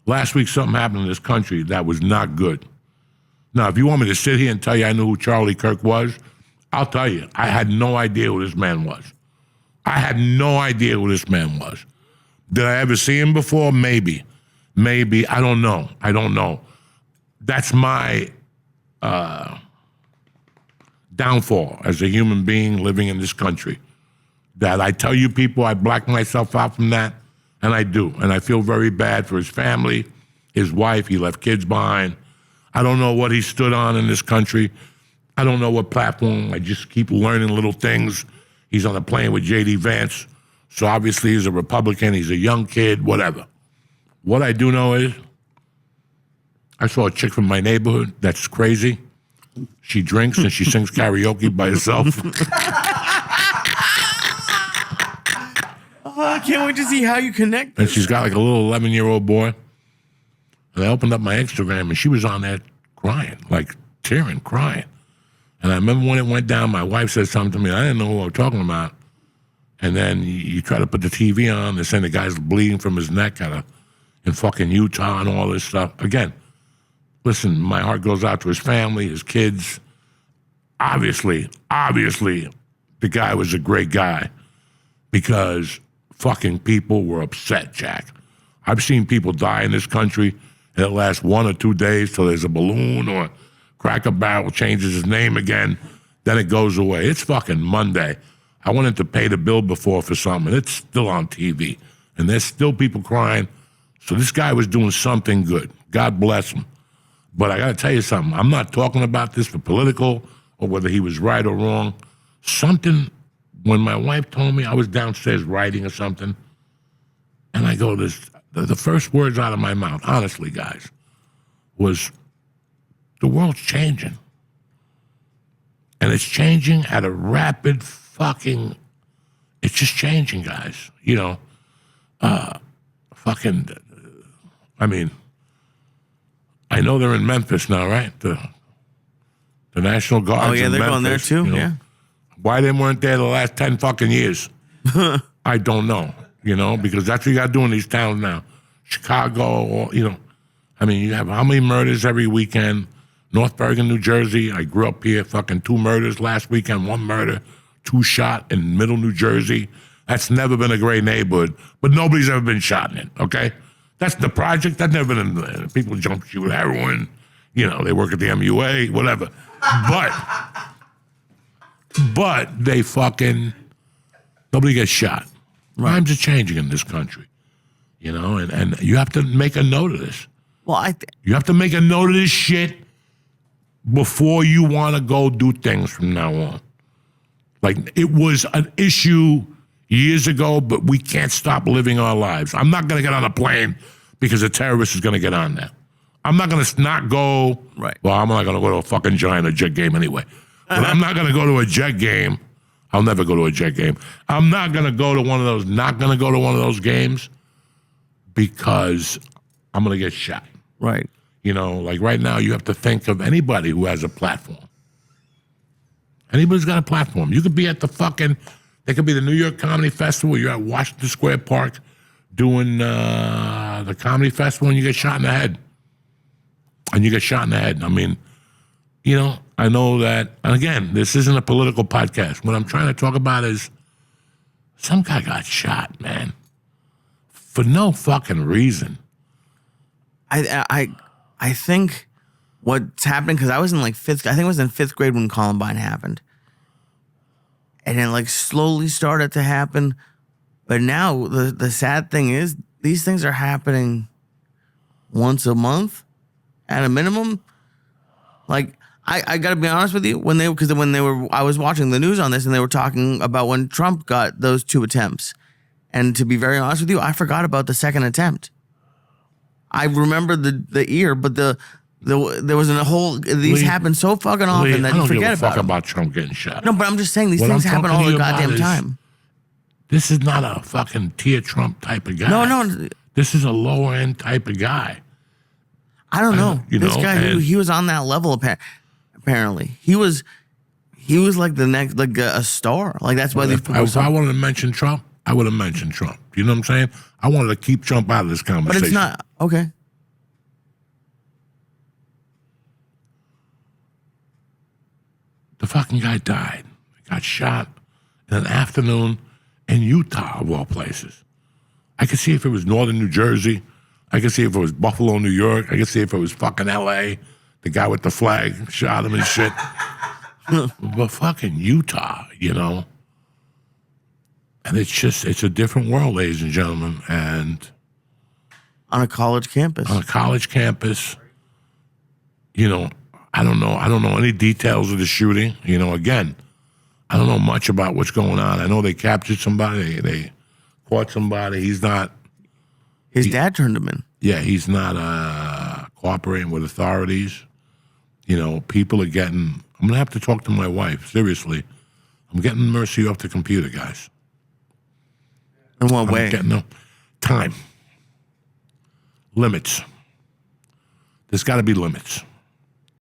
Last week, something happened in this country that was not good. Now, if you want me to sit here and tell you I knew who Charlie Kirk was, I'll tell you. I had no idea who this man was. I had no idea who this man was. Did I ever see him before? Maybe. Maybe. I don't know. I don't know. That's my downfall as a human being living in this country. That I tell you people, I black myself out from that, and I do. And I feel very bad for his family, his wife. He left kids behind. I don't know what he stood on in this country. I don't know what platform. I just keep learning little things. He's on a plane with J.D. Vance. So obviously he's a Republican. He's a young kid, whatever. What I do know is I saw a chick from my neighborhood that's crazy. She drinks and she sings karaoke by herself. Oh, I can't wait to see how you connect. And she's got like a little 11-year-old boy. And I opened up my Instagram and she was on there crying, like tearing, crying. And I remember when it went down, my wife said something to me. I didn't know who I was talking about. And then you try to put the TV on. They're saying the guy's bleeding from his neck in fucking Utah and all this stuff. Again, listen, my heart goes out to his family, his kids. Obviously, the guy was a great guy because fucking people were upset, Jack. I've seen people die in this country and it lasts 1 or 2 days till there's a balloon or Cracker Barrel changes his name again, then it goes away. It's fucking Monday. I went in to pay the bill before for something, and it's still on TV. And there's still people crying. So this guy was doing something good. God bless him. But I got to tell you something. I'm not talking about this for political or whether he was right or wrong. Something, when my wife told me I was downstairs writing or something, and I go, the first words out of my mouth, honestly, guys, was, the world's changing. And it's changing at a rapid fucking, it's just changing, guys. You know, I know they're in Memphis now, right? The National Guard. Oh, yeah, they're Memphis, going there too, you know? yeah. Why they weren't there the last 10 fucking years? I don't know, because that's what you got to do in these towns now. Chicago, or, you have how many murders every weekend? North Bergen, New Jersey. I grew up here, fucking 2 murders last weekend, 1 murder, 2 shot in Middle New Jersey. That's never been a great neighborhood, but nobody's ever been shot in it, okay? That's the project. That's never been, people jump you with heroin, they work at the MUA, whatever. But they fucking, nobody gets shot. Right. Times are changing in this country, and you have to make a note of this. Well, you have to make a note of this shit before you want to go do things from now on. Like, it was an issue years ago, but we can't stop living our lives. I'm not going to get on a plane because a terrorist is going to get on there. I'm not going to not go. Right. Well, I'm not going to go to a fucking Giant or Jet game anyway. But I'm not going to go to a Jet game. I'll never go to a Jet game. I'm not going to go to one of those games because I'm going to get shot. Right. Like right now, you have to think of anybody who has a platform. Anybody's got a platform. You could be at they could be the New York Comedy Festival. You're at Washington Square Park doing the comedy festival and you get shot in the head. I mean, I know that, and again, this isn't a political podcast. What I'm trying to talk about is some guy got shot, man, for no fucking reason. I think what's happening, because I was in I think it was in 5th grade when Columbine happened. And it slowly started to happen. But now the sad thing is these things are happening once a month at a minimum. I gotta be honest with you, I was watching the news on this and they were talking about when Trump got those 2 attempts. And to be very honest with you, I forgot about the second attempt. I remember the ear, but there was a whole. These happen so fucking often that you forget about. About Trump getting shot. No, but I'm just saying these things happen all the goddamn time. This is not a fucking tier Trump type of guy. No. This is a lower end type of guy. I don't know. This guy, he was on that level. Apparently, he was like the next, a star. That's why these people. If I wanted to mention Trump, I would have mentioned Trump. You know what I'm saying? I wanted to keep Trump out of this conversation. But it's not okay. The fucking guy died. He got shot in an afternoon in Utah, of all places. I could see if it was northern New Jersey. I could see if it was Buffalo, New York. I could see if it was fucking L.A. The guy with the flag shot him and shit. But fucking Utah, you know? And it's a different world, ladies and gentlemen. And On a college campus. on a college campus, you know, I don't know any details of the shooting. You know, again, I don't know much about what's going on. I know they captured somebody. They caught somebody. He's not. His dad turned him in. Yeah, he's not cooperating with authorities. You know, people are getting. I'm gonna have to talk to my wife. Seriously, I'm getting Mercy off the computer, guys. In what way? I'm getting no time. Limits. There's got to be limits.